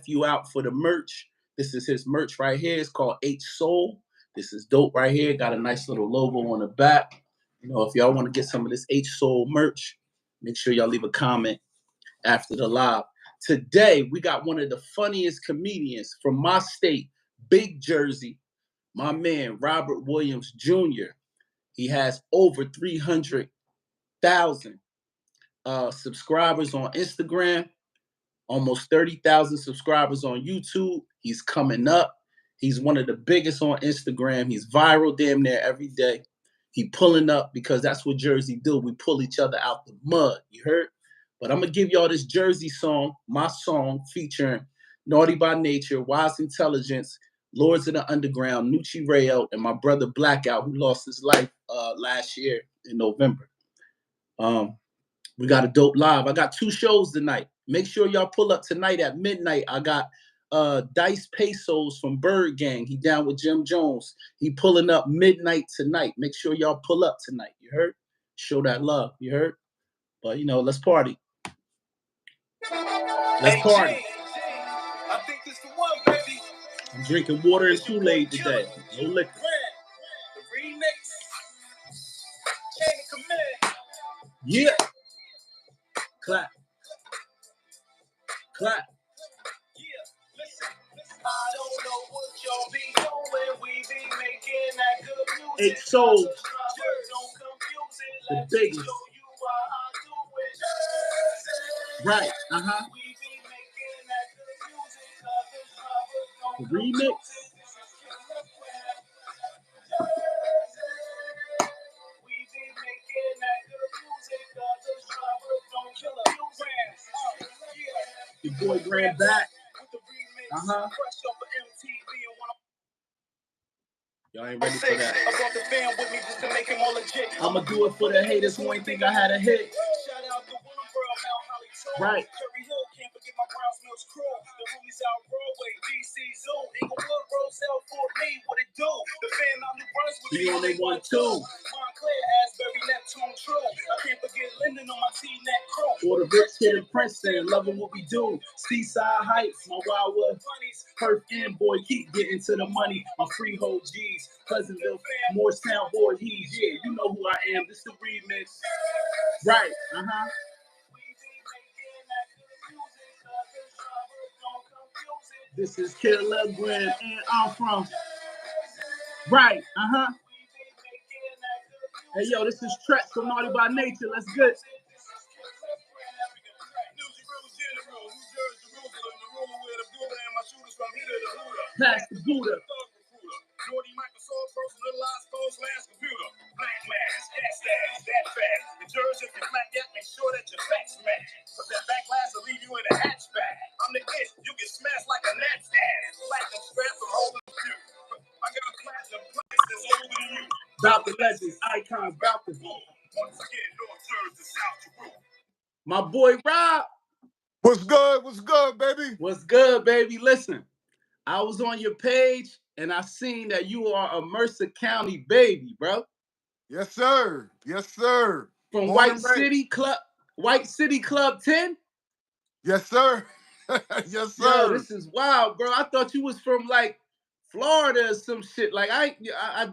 nephew out for the merch. This is his merch right here. It's called H Soul. This is dope right here. Got a nice little logo on the back. You know, if y'all want to get some of this H Soul merch, make sure y'all leave a comment after the live. Today, we got one of the funniest comedians from my state, Big Jersey, my man, Robert Williams Jr. He has over 300,000 subscribers on Instagram, almost 30,000 subscribers on YouTube. He's coming up. He's one of the biggest on Instagram. He's viral damn near every day. He pulling up because that's what Jersey do. We pull each other out the mud. You heard? But I'm going to give y'all this Jersey song, my song, featuring Naughty by Nature, Wise Intelligence, Lords of the Underground, Nucci Rayo, and my brother Blackout, who lost his life last year in November. We got a dope live. I got 2 shows tonight. Make sure y'all pull up tonight at midnight. I got Dice Pesos from Bird Gang. He down with Jim Jones. He pulling up midnight tonight. Make sure y'all pull up tonight. You heard? Show that love. You heard? But, you know, let's party. Let's party. I think this the one, baby. I'm drinking water and Kool-Aid today. No liquor. The remix. Chain of Command. Yeah. Clap. Clap. Yeah, listen. I don't know what y'all be doing. We be making that good music. H Soul. Don't confuse it. The Let's biggest. show you how I do it. Right. We be making that good music. The remix. Your boy Grand back. Y'all ain't ready for that. I brought the fam with me just to make him all legit. I'ma do it for the haters who ain't think I had a hit. Shout out to Right. Cherry Hill, can't forget my Browns Mills crew. The homies out Broadway, DC Zoo, Inglewood, Roselle, Fort Lee, what it do? The fam out New Brunswick, We only want 2. Montclair, Asbury, Neptune, True. I can't forget Linden on my T-Net crew. For the rich kid in Princeton, loving what we do. Seaside Heights, my Wildwood bunnies. Perth and boy, keep getting to the money. My Freehold G's, Pleasantville, Morristown, boy, he's, yeah, you know who I am. This the remix. Right, This is Killer Grand, and I'm from. Right, Hey, yo, this is Tret from Naughty by Nature. Let's get. Pass the Buddha. Jordy Microsoft, personalized phone / computer. Black mask, gas stash, that fast. The jersey, your black yak, make sure that your facts match. But that backlash will leave you in a hatchback. I'm the ish, you get smashed like a gnat's ass. Platinum strap from holding the few. I got a platinum place that's older than you. About the legends, icons, about the. Once again, North Jersey, South Jerusalem. My boy Rob. What's good? What's good, baby? What's good, baby? Listen, I was on your page and I seen that you are a Mercer County baby, bro. Yes, sir. Yes, sir. From Born White and raised. City Club 10? Yes, sir. Yes, sir. Yo, this is wild, bro. I thought you was from like Florida or some shit. Like I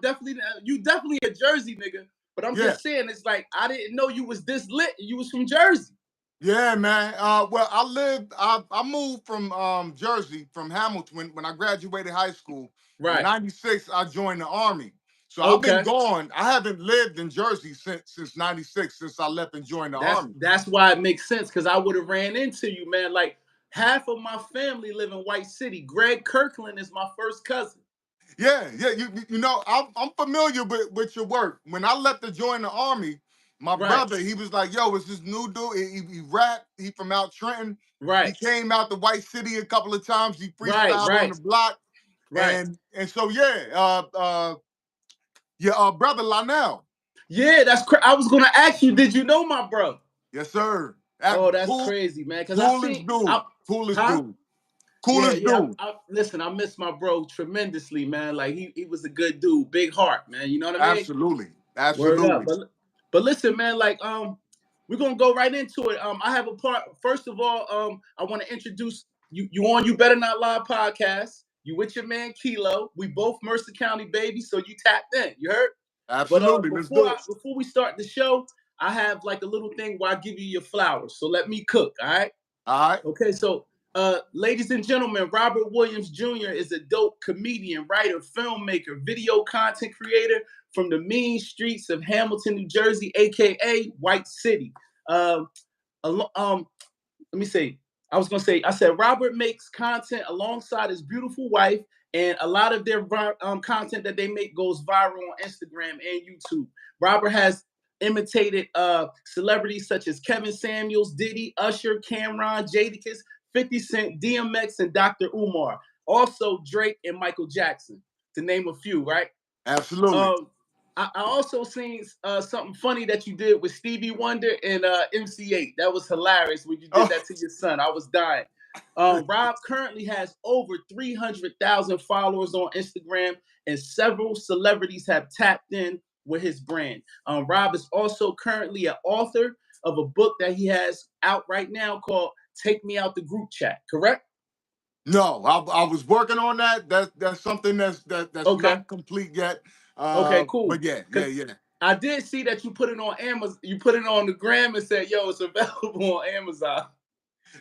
definitely, you definitely a Jersey nigga. But I'm just saying, it's like I didn't know you was this lit. You was from Jersey. Yeah, man. Well, I moved from Jersey, from Hamilton when I graduated high school. Right. In '96, I joined the Army. So I've been gone. I haven't lived in Jersey since '96, since I left and joined the Army. That's why it makes sense, because I would have ran into you, man. Like half of my family live in White City. Greg Kirkland is my first cousin. Yeah. You know, I'm familiar with your work. When I left to join the Army, my brother, he was like, yo, it's this new dude. He rapped. He from out Trenton. Right. He came out to White City a couple of times. He freestyled on the block. Right. And so, yeah, your brother Lionel. Yeah, that's crazy. I was going to ask you, did you know my bro? Yes, sir. Oh, that's crazy, man. Coolest dude. Coolest dude. Listen, I miss my bro tremendously, man. Like he was a good dude, big heart, man. You know what I mean? Absolutely. But listen, man, like we're gonna go right into it. I have a part. First of all, I want to introduce you on You Better Not Lie podcast. You with your man Kilo. We both Mercer County babies, so you tapped in. You heard? Absolutely. But Let's do it. before we start the show, I have like a little thing where I give you your flowers. So let me cook. All right. All right. Okay. So, ladies and gentlemen, Robert Williams Jr. is a dope comedian, writer, filmmaker, video content creator from the mean streets of Hamilton, New Jersey, aka White City. Let me say, I said Robert makes content alongside his beautiful wife, and a lot of their content that they make goes viral on Instagram and YouTube. Robert has imitated celebrities such as Kevin Samuels, Diddy, Usher, Cameron, Jadakiss, 50 Cent, DMX, and Dr. Umar. Also Drake and Michael Jackson, to name a few, right? Absolutely. I also seen something funny that you did with Stevie Wonder and MC8. That was hilarious when you did that to your son. I was dying. Rob currently has over 300,000 followers on Instagram, and several celebrities have tapped in with his brand. Rob is also currently an author of a book that he has out right now called Take Me Out the Group Chat, correct? No, I was working on that. That's something that's Okay. not complete yet. Okay, cool. But yeah. I did see that you put it on Amazon. You put it on the gram and said, "Yo, it's available on Amazon."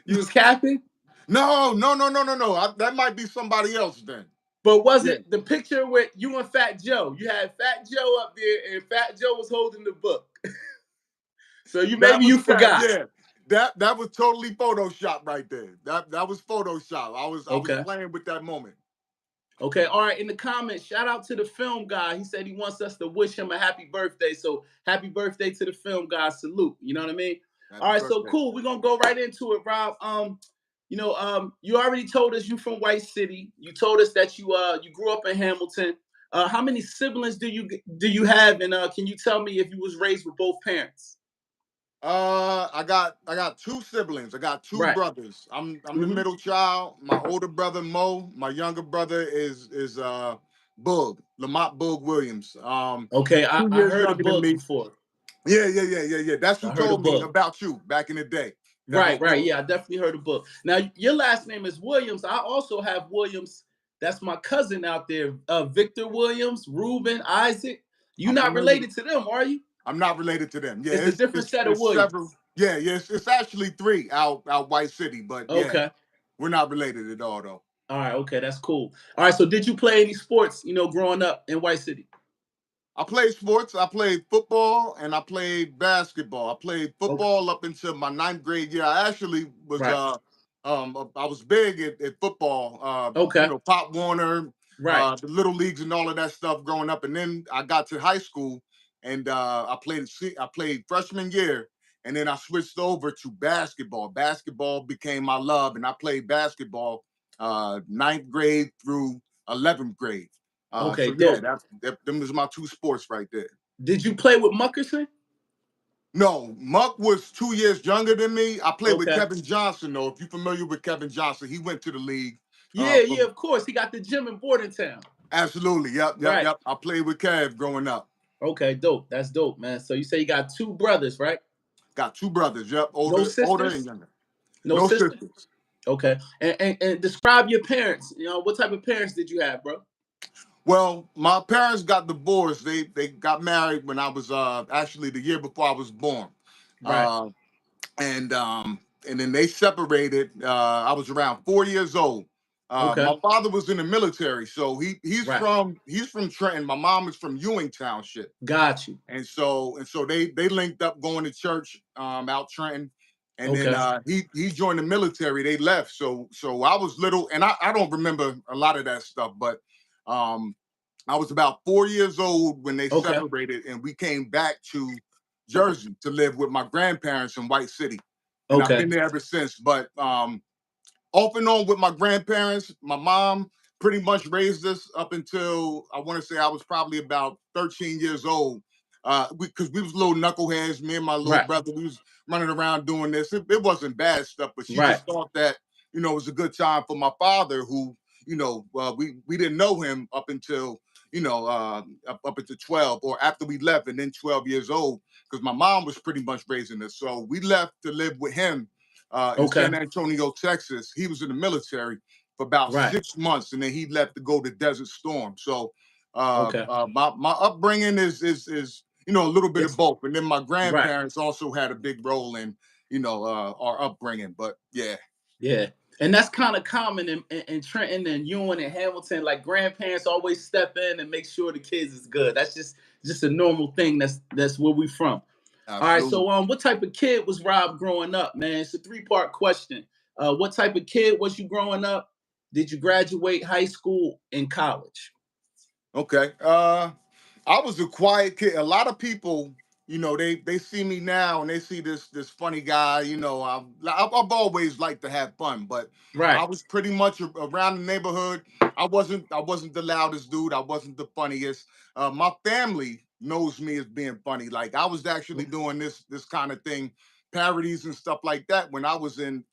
You was capping? No. That might be somebody else then. But was it the picture with you and Fat Joe? You had Fat Joe up there, and Fat Joe was holding the book. So you forgot. Yeah. That was totally Photoshop right there. That was Photoshop. I was playing with that moment. Okay, all right. In the comments, shout out to the film guy. He said he wants us to wish him a happy birthday. So happy birthday to the film guy. Salute. You know what I mean? Happy all right, birthday. So cool. We're gonna go right into it, Rob. You already told us you from White City. You told us that you grew up in Hamilton. How many siblings do you have? And can you tell me if you was raised with both parents? I got two siblings. I got two brothers. I'm the middle child. My older brother Mo. My younger brother is Boog, Lamont Boog Williams. Okay, I heard of Boog before. Yeah. That's who told me about you back in the day. Right. Yeah, I definitely heard of Boog. Now your last name is Williams. I also have Williams. That's my cousin out there, Victor Williams, Reuben, Isaac. You're not related to them, are you? I'm not related to them. Yeah, it's a different set of Williams. It's actually three out White City, but yeah, we're not related at all though. All right, okay, that's cool. All right, so did you play any sports, growing up in White City? I played sports. I played football and I played basketball. I played football up until my 9th grade year. I actually was I was big at football. Pop Warner, the little leagues and all of that stuff growing up. And then I got to high school and I played freshman year, and then I switched over to basketball. Basketball became my love, and I played basketball 9th grade through 11th grade. Them was my two sports right there. Did you play with Muckerson? No, Muck was 2 years younger than me. I played with Kevin Johnson, though. If you're familiar with Kevin Johnson, he went to the league. Yeah, of course. He got the gym in Bordentown. Absolutely. Yep. I played with Kev growing up. Okay, dope. That's dope, man. So you say you got two brothers, right? Got two brothers. Yep. Older and younger. No sisters. Okay. And describe your parents. What type of parents did you have, bro? Well, my parents got divorced. They got married when I was actually the year before I was born. Right. And then they separated. I was around 4 years old. My father was in the military, so he's from Trenton. My mom is from Ewing Township. Got you. And so they linked up going to church out Trenton. And then he joined the military. They left. So I was little, and I don't remember a lot of that stuff, but I was about 4 years old when they separated, and we came back to Jersey to live with my grandparents in White City. And I've been there ever since. But off and on with my grandparents, my mom pretty much raised us up until I want to say I was probably about 13 years old. Because we was little knuckleheads, me and my little brother, we was running around doing this. It wasn't bad stuff, but she just thought that, it was a good time for my father, who, we didn't know him up until, up until 12 or after we left, and then 12 years old, because my mom was pretty much raising us. So we left to live with him in San Antonio, Texas. He was in the military for about 6 months, and then he left to go to Desert Storm. So my upbringing is a little bit of both, and then my grandparents also had a big role in our upbringing. But yeah. And that's kind of common in Trenton and Ewan and Hamilton. Like grandparents always step in and make sure the kids is good. That's just a normal thing. That's where we from. Absolutely. All right. So what type of kid was Rob growing up, man? It's a 3-part question. What type of kid was you growing up? Did you graduate high school and college? Okay. I was a quiet kid. A lot of people, they see me now and they see this funny guy. I've always liked to have fun, but I was pretty much around the neighborhood. I wasn't the loudest dude. I wasn't the funniest. My family knows me as being funny. Like I was actually doing this kind of thing, parodies and stuff like that when I was in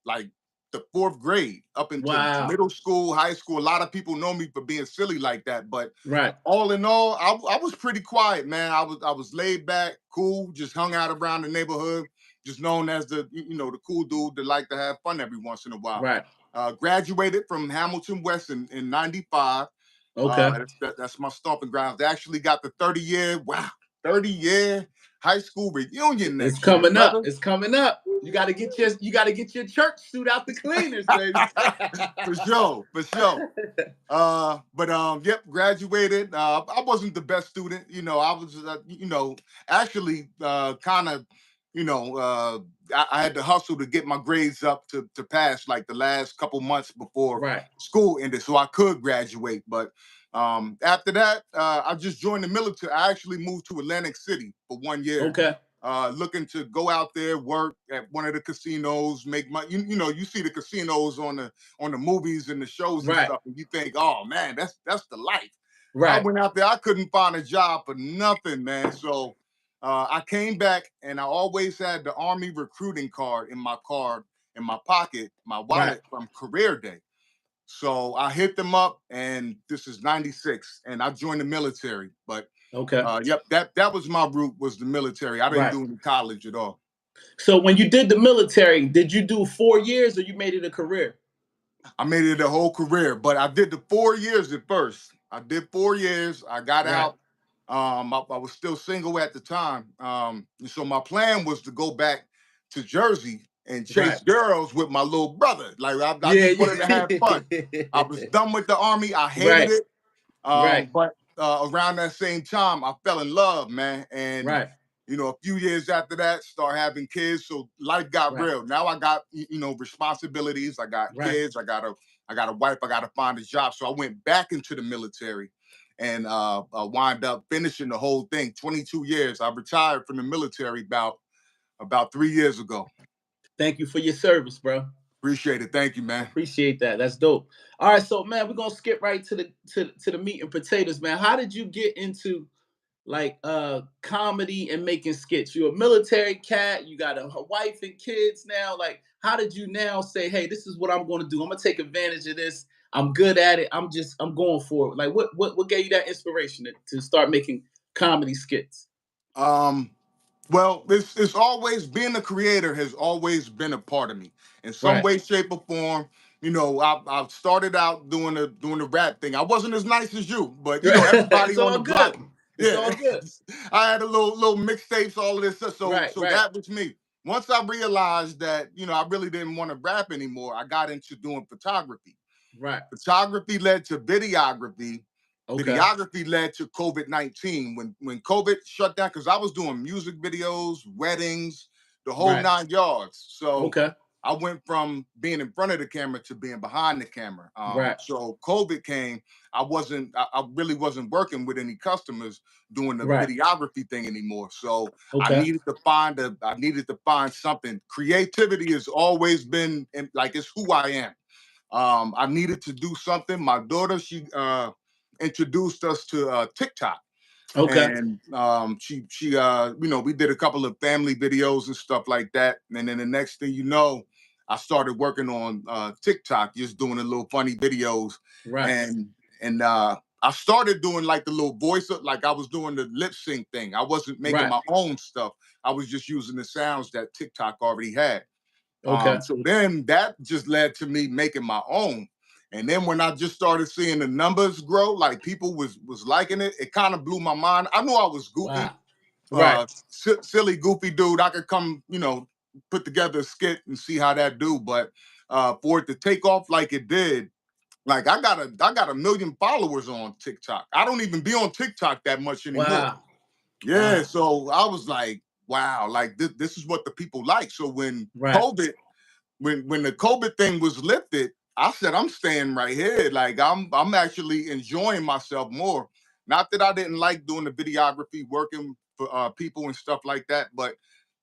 like the 4th grade up into middle school, high school. A lot of people know me for being silly like that, but all in all, I was pretty quiet, man. I was laid back, cool, just hung out around the neighborhood, just known as the cool dude that liked to have fun every once in a while. Graduated from Hamilton West in 95. That's my stomping grounds. They actually got the 30-year high school reunion next It's coming year, up. It's coming up. You gotta get your church suit out the cleaners, baby. For sure. Yep, graduated. I wasn't the best student. I was actually kind of I had to hustle to get my grades up to pass like the last couple months before school ended so I could graduate. But after that, I just joined the military. I actually moved to Atlantic City for 1 year. Looking to go out there, work at one of the casinos, make money. You see the casinos on the movies and the shows and stuff, and you think, oh man, that's the life. I went out there, I couldn't find a job for nothing, man. So I came back and I always had the Army recruiting card in my pocket, my wallet from career day. So I hit them up, and this is 96, and I joined the military. But yep, that was my route, was the military. I didn't do any college at all. So when you did the military, did you do 4 years or you made it a career? I made it a whole career, but I did the 4 years at first. I did 4 years. I got out. I was still single at the time. So my plan was to go back to Jersey and chase girls with my little brother. Like I just wanted to have fun. I was done with the Army. I hated it. But around that same time, I fell in love, man. And a few years after that, start having kids. So life got real. Now I got responsibilities. I got kids. I got a wife. I got to find a job. So I went back into the military and wind up finishing the whole thing. 22 years. I retired from the military about 3 years ago. Thank you for your service, bro. Appreciate it. Thank you, man. Appreciate that. That's dope. All right, so man, we're gonna skip right to the meat and potatoes, man. How did you get into like comedy and making skits? You're a military cat, you got a wife and kids now. Like, how did you now say, hey, this is what I'm gonna do? I'm gonna take advantage of this. I'm good at it. I'm going for it. Like what gave you that inspiration to start making comedy skits? Well, it's always, being a creator has always been a part of me in some way, shape, or form. I started out doing the rap thing. I wasn't as nice as you, but everybody on the block. It's all good. I had a little mixtapes, all of this stuff. So that was me. Once I realized that, I really didn't want to rap anymore, I got into doing photography. Photography led to videography. Videography led to COVID-19. When COVID shut down, because I was doing music videos, weddings, the whole 9 yards. So I went from being in front of the camera to being behind the camera. So COVID came. I really wasn't working with any customers doing the videography thing anymore. So I needed to find something. Creativity has always been it's who I am. I needed to do something. My daughter, she introduced us to TikTok. And she we did a couple of family videos and stuff like that. And then the next thing you know, I started working on TikTok, just doing the little funny videos. And I started doing like the little voice, like I was doing the lip sync thing. I wasn't making my own stuff. I was just using the sounds that TikTok already had. Okay. So then that just led to me making my own. And then when I just started seeing the numbers grow, like people was liking it, it kind of blew my mind. I knew I was goofy, Wow. Right. Silly, goofy dude. I could come, put together a skit and see how that do. But for it to take off like it did, like I got a million followers on TikTok. I don't even be on TikTok that much anymore. Wow. Yeah, Wow. so I was like, wow, like this is what the people like. So when Right. when the COVID thing was lifted, I said I'm staying right here. Like I'm actually enjoying myself more. Not that I didn't like doing the videography, working for people and stuff like that, but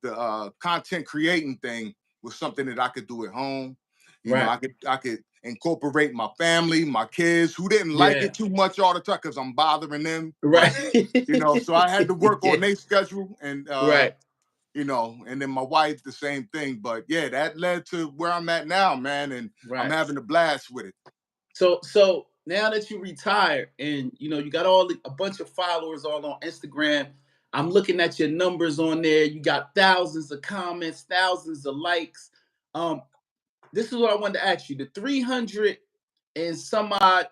the content creating thing was something that I could do at home. Right. I could incorporate my family, my kids who didn't like Yeah. it too much all the time because I'm bothering them. Right. But so I had to work Yeah. on their schedule and Right. and then my wife, the same thing. But yeah, that led to where I'm at now, man. And I'm Right. having a blast with it. So now that you retired and you got a bunch of followers all on Instagram, I'm looking at your numbers on there. You got thousands of comments, thousands of likes. This is what I wanted to ask you: the 300 and some odd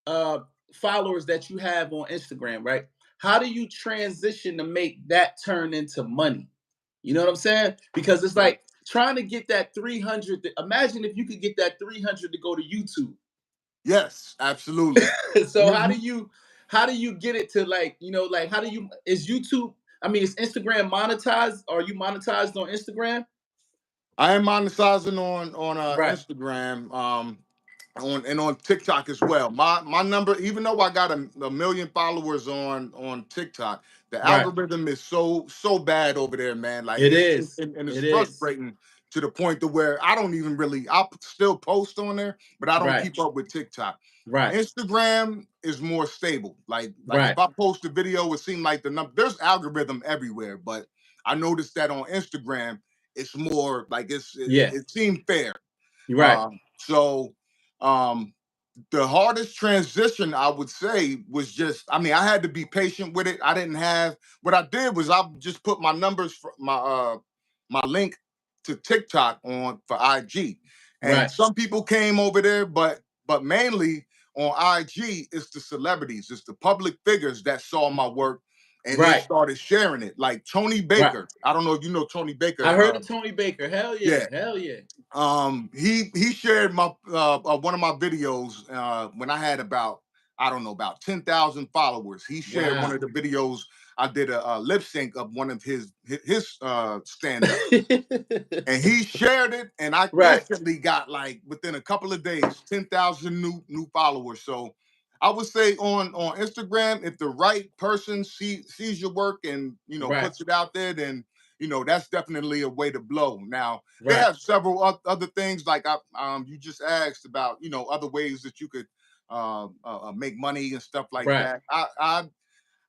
uh, followers that you have on Instagram, right? How do you transition to make that turn into money? You know what I'm saying? Because it's Right. like trying to get that 300. Imagine if you could get that 300 to go to YouTube. Yes, absolutely. So how do you get it to like how do you is YouTube I mean is Instagram monetized? Are you monetized on Instagram? I am monetizing on Right, Instagram, on TikTok as well. My number, even though I got a million followers on TikTok, the right. algorithm is so bad over there, man. Like It it's is. and it's It is. frustrating to the point to where I don't even really. I'll still post on there, but I don't Right, keep up with TikTok. right, Instagram is more stable. Like if right, I post a video, it seems like the number. There's algorithm everywhere, but I noticed that on Instagram, it's more like yeah, it seemed fair. you're right, So um, the hardest transition I would say was just, I mean, I had to be patient with it. I didn't have what I did was I just put my numbers for my link to TikTok on for IG. And right, some people came over there, but mainly on IG, it's the celebrities, it's the public figures that saw my work and they right, started sharing it. Like Tony right. Baker. I don't know if you know Tony Baker. I heard of Tony Baker. Hell yeah, Yeah. hell yeah. He shared my one of my videos when I had about, I don't know, about 10,000 followers. He shared one Wow. of the videos. I did a lip sync of one of his stand up, and he shared it, and I Right, instantly got, like, within a couple of days, 10,000 new followers. So I would say on Instagram, if the right person sees your work and right, puts it out there, then that's definitely a way to blow. Now they right, have several other things, like you just asked about, other ways that you could make money and stuff like right. that.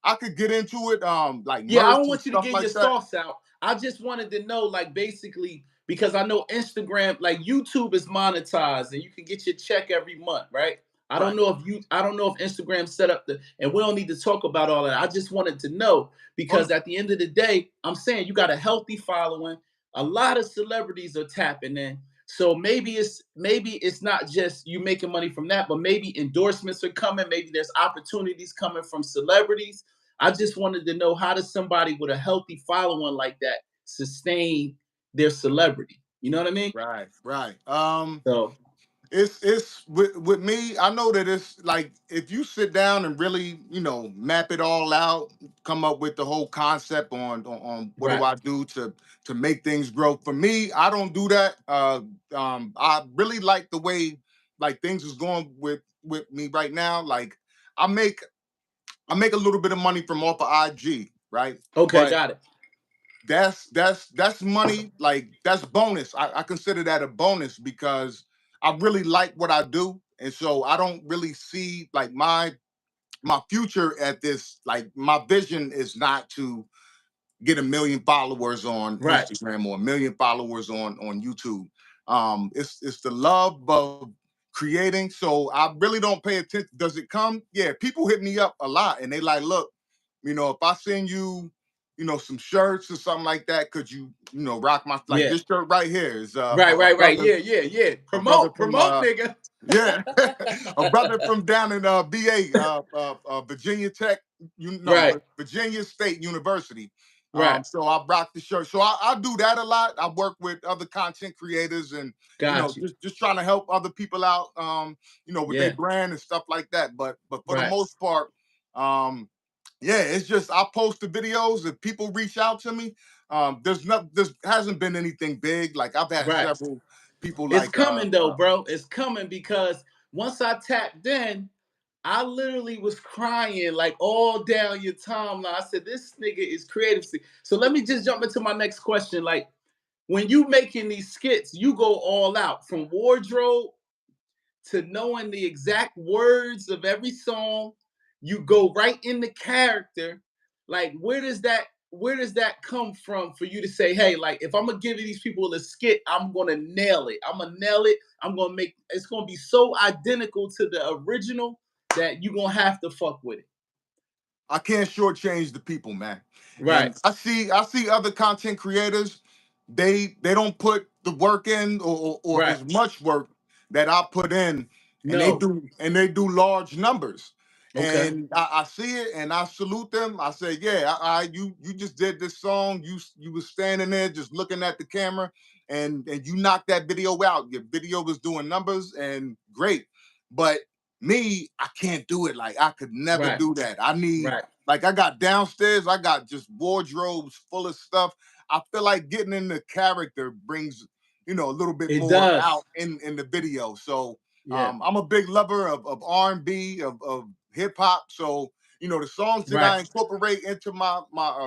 I could get into it, like Yeah, I don't merch and want you to stuff get your like that. sauce out. I just wanted to know, like, basically, because I know Instagram, like YouTube is monetized and you can get your check every month, right? Right. I don't know if Instagram set up and we don't need to talk about all that. I just wanted to know Oh, because at the end of the day, I'm saying you got a healthy following. A lot of celebrities are tapping in. So maybe it's not just you making money from that, but maybe endorsements are coming. Maybe there's opportunities coming from celebrities. I just wanted to know how does somebody with a healthy following like that sustain their celebrity? You know what I mean? right, right. So It's with me. I know that it's like if you sit down and really, map it all out, come up with the whole concept on what do right, I do to make things grow. For me, I don't do that. I really like the way like things is going with me right now. Like I make I make a little bit of money from off of IG, right? okay, But got it. that's money, like that's bonus. I consider that a bonus because I really like what I do, and so I don't really see like my future at this. Like my vision is not to get a million followers on Right, Instagram or a million followers on YouTube. It's the love of creating. So I really don't pay attention. Does it come? Yeah, people hit me up a lot, and they like, look, if I send you some shirts or something like that, could you rock my this shirt right here is right. Yeah. a brother Promote, from nigga. yeah, a brother from down in VA, Virginia Tech, Right. Virginia State University. Right. So I rock the shirt. So I do that a lot. I work with other content creators and Got you. just trying to help other people out, with their Yeah. brand and stuff like that. But for the Right. most part, yeah, it's just I post the videos. If people reach out to me, there hasn't been anything big. Like I've had Right. several people It's like coming though, bro. It's coming because once I tapped in, I literally was crying like all down your timeline. I said, this nigga is creative. So let me just jump into my next question. Like, when you making these skits, you go all out from wardrobe to knowing the exact words of every song. You go right in the character. Like, where does that come from for you to say, hey, like, if I'm gonna give these people a skit, I'm gonna nail it. I'm gonna nail it. I'm gonna make it's gonna be so identical to the original that you're gonna have to fuck with it. I can't shortchange the people, man. Right, And I see other content creators, they don't put the work in or right. as much work that I put in, and they No. do large numbers. Okay. And I see it and I salute them. I say, yeah, you just did this song. You was standing there just looking at the camera and you knocked that video out. Your video was doing numbers and great. But me, I can't do it. Like I could never Right, do that. I need right. like I got downstairs, I got just wardrobes full of stuff. I feel like getting in the character brings, a little bit It more does. out in the video. So Yeah. I'm a big lover of R&B, of hip hop. So, the songs that Right. I incorporate into my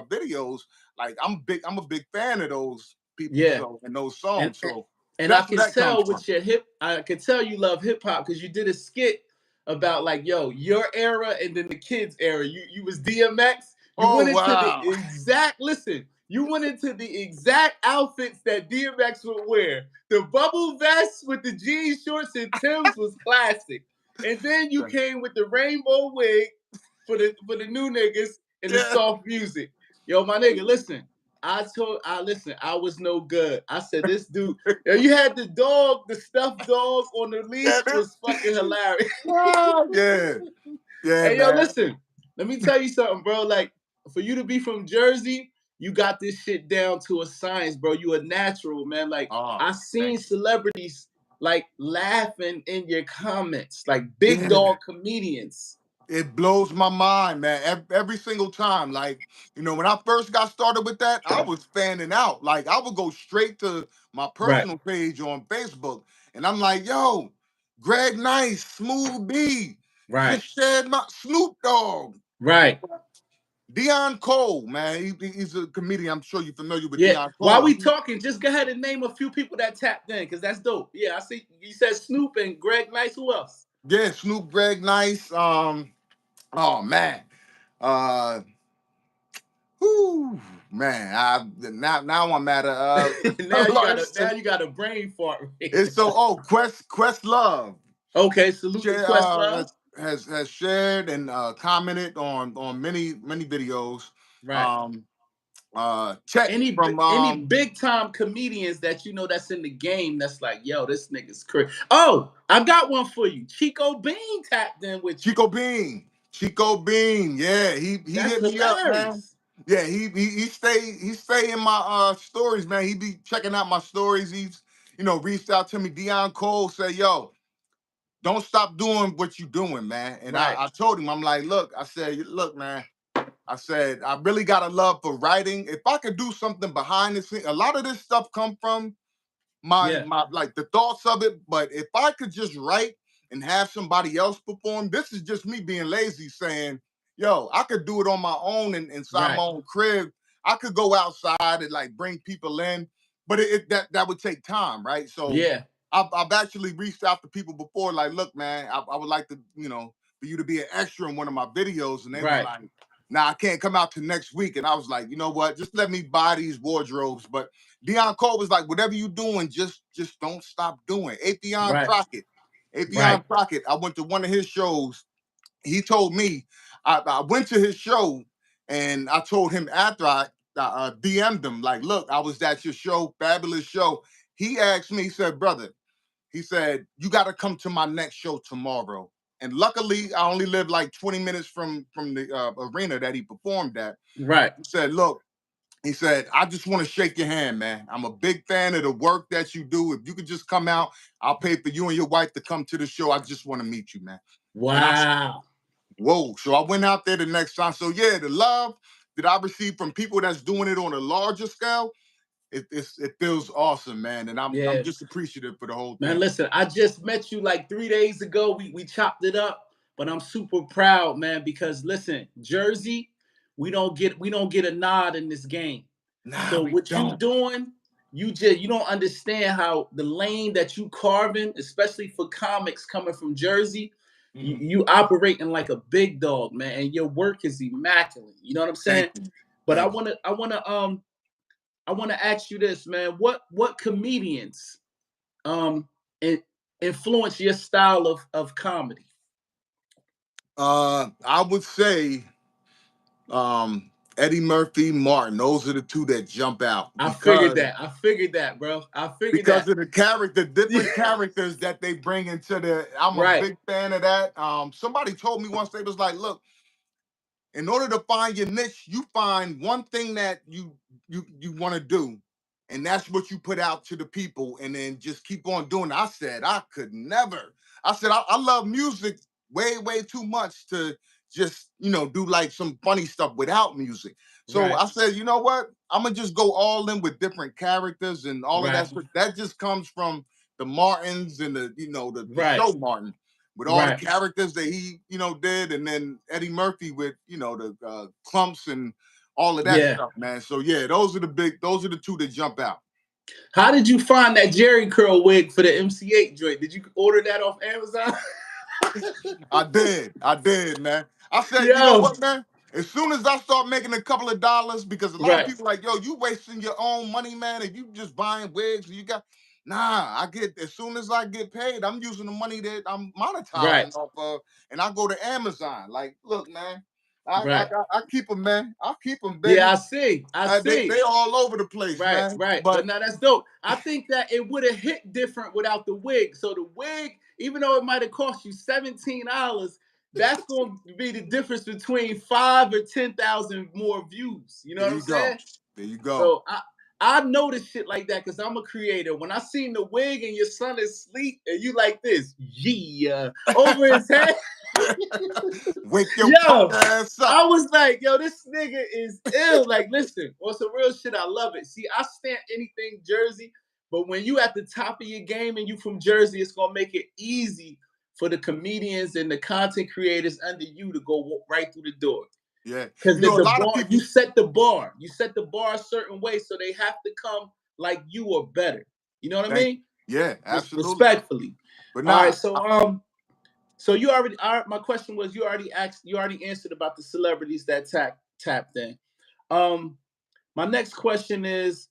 videos, like I'm a big fan of those people. Yeah. So and those And songs. and, So and I that's where can that comes tell from. with your I can tell you love hip hop because you did a skit about like, yo, your era and then the kids era. You was DMX. You Oh went into the wow. exact listen. You went into the exact outfits that DMX would wear. The bubble vest with the jean shorts and Tim's was classic. And then you came with the rainbow wig for the new niggas and the Yeah. soft music. Yo, my nigga, listen. Listen, I was no good. I said, this dude, yo, you had the stuffed dog on the Yeah, leash was fucking hilarious. yeah. Yeah, Hey, yo, man. listen, let me tell you something, bro. Like, for you to be from Jersey, you got this shit down to a science, bro. You a natural, man. Like, Oh, I seen thanks. celebrities like laughing in your comments, like big Yeah. dog comedians. It blows my mind, man. Every single time. Like, when I first got started with that, I was fanning out. Like, I would go straight to my Right, personal page on Facebook, and I'm like, yo, Greg Nice, Smooth B, right, just shared my Snoop Dogg, right. Dion Cole, man. He's a comedian. I'm sure you're familiar with Yeah. Dion While Cole. we talking, just go ahead and name a few people that tapped in, because that's dope. Yeah, I see you said Snoop and Greg Nice. Who else? Yeah, Snoop, Greg Nice. Oh man. Uh Whew, man, now I'm at a now you got large. a now you got a brain fart. It's so Quest Love Okay, salute to share Questlove. has shared and commented on many videos. Right. Um, Check from Any big time comedians that you know that's in the game that's like, yo, this nigga's crazy. Oh, I got one for you. Chico Bean tapped in with you. Chico Bean. Chico Bean, yeah, he That's hit me up, man. hilarious. Yeah, he stay in my stories, man. He be checking out my stories. He's reached out to me. Dion Cole said, yo, don't stop doing what you're doing, man. And Right. I told him, I'm like, look, I said, look, man, I said, I really got a love for writing. If I could do something behind the scenes, a lot of this stuff come from my Yeah. my like the thoughts of it. But if I could just write and have somebody else perform, this is just me being lazy saying, yo, I could do it on my own and inside Right. my own crib. I could go outside and like bring people in, but that would take time, right? So Yeah. I've actually reached out to people before, like, look, man, I would like to, for you to be an extra in one of my videos. And they was Right. like, nah, I can't come out to next week. And I was like, you know what? Just let me buy these wardrobes. But Dion Cole was like, whatever you doing, just don't stop doing. Atheon Right. Crockett. Right. Atheon Crockett. I went to one of his shows. He told me, I went to his show and I told him after DM'd him like, look, I was at your show, fabulous show. He asked me, he said, brother, he said, you got to come to my next show tomorrow. And luckily, I only live like 20 minutes from the arena that he performed at. Right. He said, look, he said, I just want to shake your hand, man. I'm a big fan of the work that you do. If you could just come out, I'll pay for you and your wife to come to the show. I just want to meet you, man. Wow. Whoa. So I went out there the next time. So yeah, the love that I received from people that's doing it on a larger scale, it feels awesome, man. And I'm just appreciative for the whole thing. Man, listen, I just met you like 3 days ago. We chopped it up, but I'm super proud, man, because listen, Jersey, we don't get a nod in this game. Nah, so what you doing, you don't understand how the lane that you carving, especially for comics coming from Jersey, you operating like a big dog, man, and your work is immaculate. You know what I'm saying? But I wanna ask you this, man. What comedians influence your style of comedy? I would say Eddie Murphy, Martin. Those are the two that jump out. I figured that, bro. Because of the different characters that they bring into I'm a big fan of that. Somebody told me once, they was like, look, in order to find your niche, you find one thing that you want to do, and that's what you put out to the people, and then just keep on doing it. I said, I could never. I said, I love music way too much to just, do like some funny stuff without music. So I said, you know what? I'm going to just go all in with different characters and all of that. That just comes from the Martins and the show Martin. With all the characters that he, did, and then Eddie Murphy with, the clumps and all of that stuff, man. So yeah, those are the two that jump out. How did you find that Jerry curl wig for the MC8 joint? Did you order that off Amazon? I did, man. I said, you know what, man? As soon as I start making a couple of dollars, because a lot of people like, yo, you wasting your own money, man. If you just buying wigs, as soon as I get paid, I'm using the money that I'm monetizing off of, and I go to Amazon. Like, look, man, I keep them, man. I keep them, baby. Yeah, I see. They all over the place, man. Right. But now that's dope. I think that it would have hit different without the wig. So the wig, even though it might have cost you $17, that's going to be the difference between 5 or 10,000 more views. You know what I'm saying? There you go. So I notice shit like that because I'm a creator. When I seen the wig and your son is asleep and you like this, over his head. Wake your ass up. I was like, yo, this nigga is ill. Like, listen, on some real shit, I love it. See, I stamp anything Jersey, but when you at the top of your game and you from Jersey, it's gonna make it easy for the comedians and the content creators under you to go right through the door. Yeah, because you set the bar. You set the bar a certain way, so they have to come like you or better. You know what I mean? Yeah, absolutely. Respectfully. But all right, so you already. My question was, you already answered about the celebrities that tapped in. My next question is,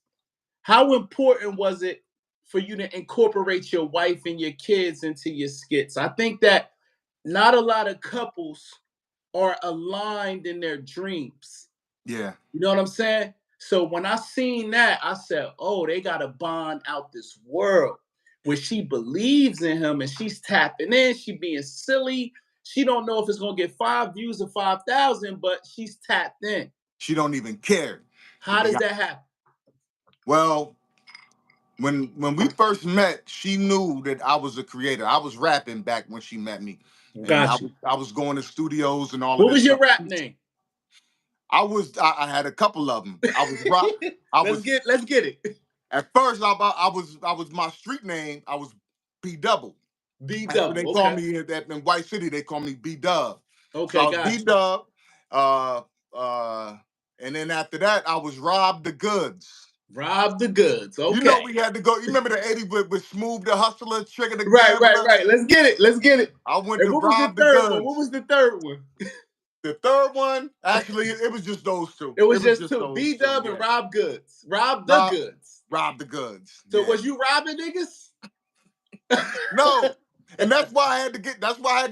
how important was it for you to incorporate your wife and your kids into your skits? I think that not a lot of couples are aligned in their dreams. Yeah. You know what I'm saying? So when I seen that, I said, oh, they got a bond out this world where she believes in him and she's tapping in. She being silly. She don't know if it's going to get 5 views or 5,000, but she's tapped in. She don't even care. How does that happen? Well, when we first met, she knew that I was a creator. I was rapping back when she met me. I was going to studios and all of that. What was your rap name? I had a couple of them. I was rock. Let's get it. At first, I was my street name. I was B Double. B Double. They call me in White City. They call me B Dub. Okay, so B Dub. And then after that, I was Rob the Goods. Rob the Goods. Okay. You know we had to go. You remember the 80 with Smooth the Hustler, Trigger the Gambler? Right. Let's get it. I went to Rob the Goods. What was the third one? The third one, actually, it was just those two. It was just two. B Dub and Rob Goods. Rob the Goods. Rob the Goods. So was you robbing niggas? No. And that's why I had to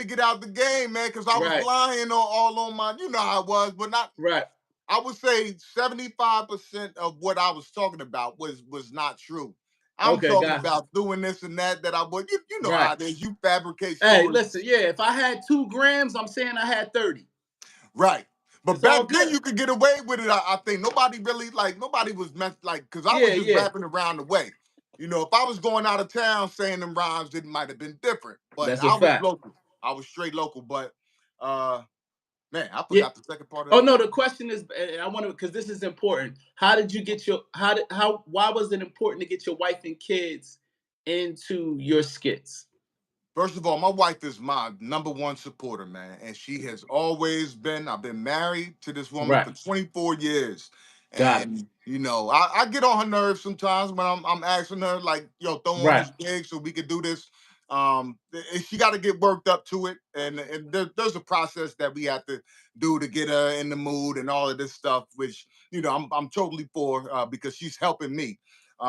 get out the game, man, because I was lying all on my, you know how it was, but not right. I would say 75% of what I was talking about was not true. I'm Okay, talking gotcha. about doing this and that I would. You know Right. how it is. You fabricate Hey, stories. listen, yeah, if I had 2 grams, I'm saying I had 30. Right. But It's all back then good. you could get away with it. I think nobody really nobody was meant because I was Yeah, just yeah. rapping around the way. You know, if I was going out of town saying them rhymes, it might have been different. But That's a I was fact. local. I was straight local. But uh man, I Yeah. forgot the second part of Oh that. no, the question is, and I want to, because this is important. How did you get your? Why was it important to get your wife and kids into your skits? First of all, my wife is my number one supporter, man. And she has always been. I've been married to this woman Right. for 24 years. Got it. And you know, I get on her nerves sometimes when I'm asking her, like, yo, throw on Right. this gig so we could do this. And she got to get worked up to it. And there's a process that we have to do to get her in the mood and all of this stuff, which, you know, I'm totally for because she's helping me.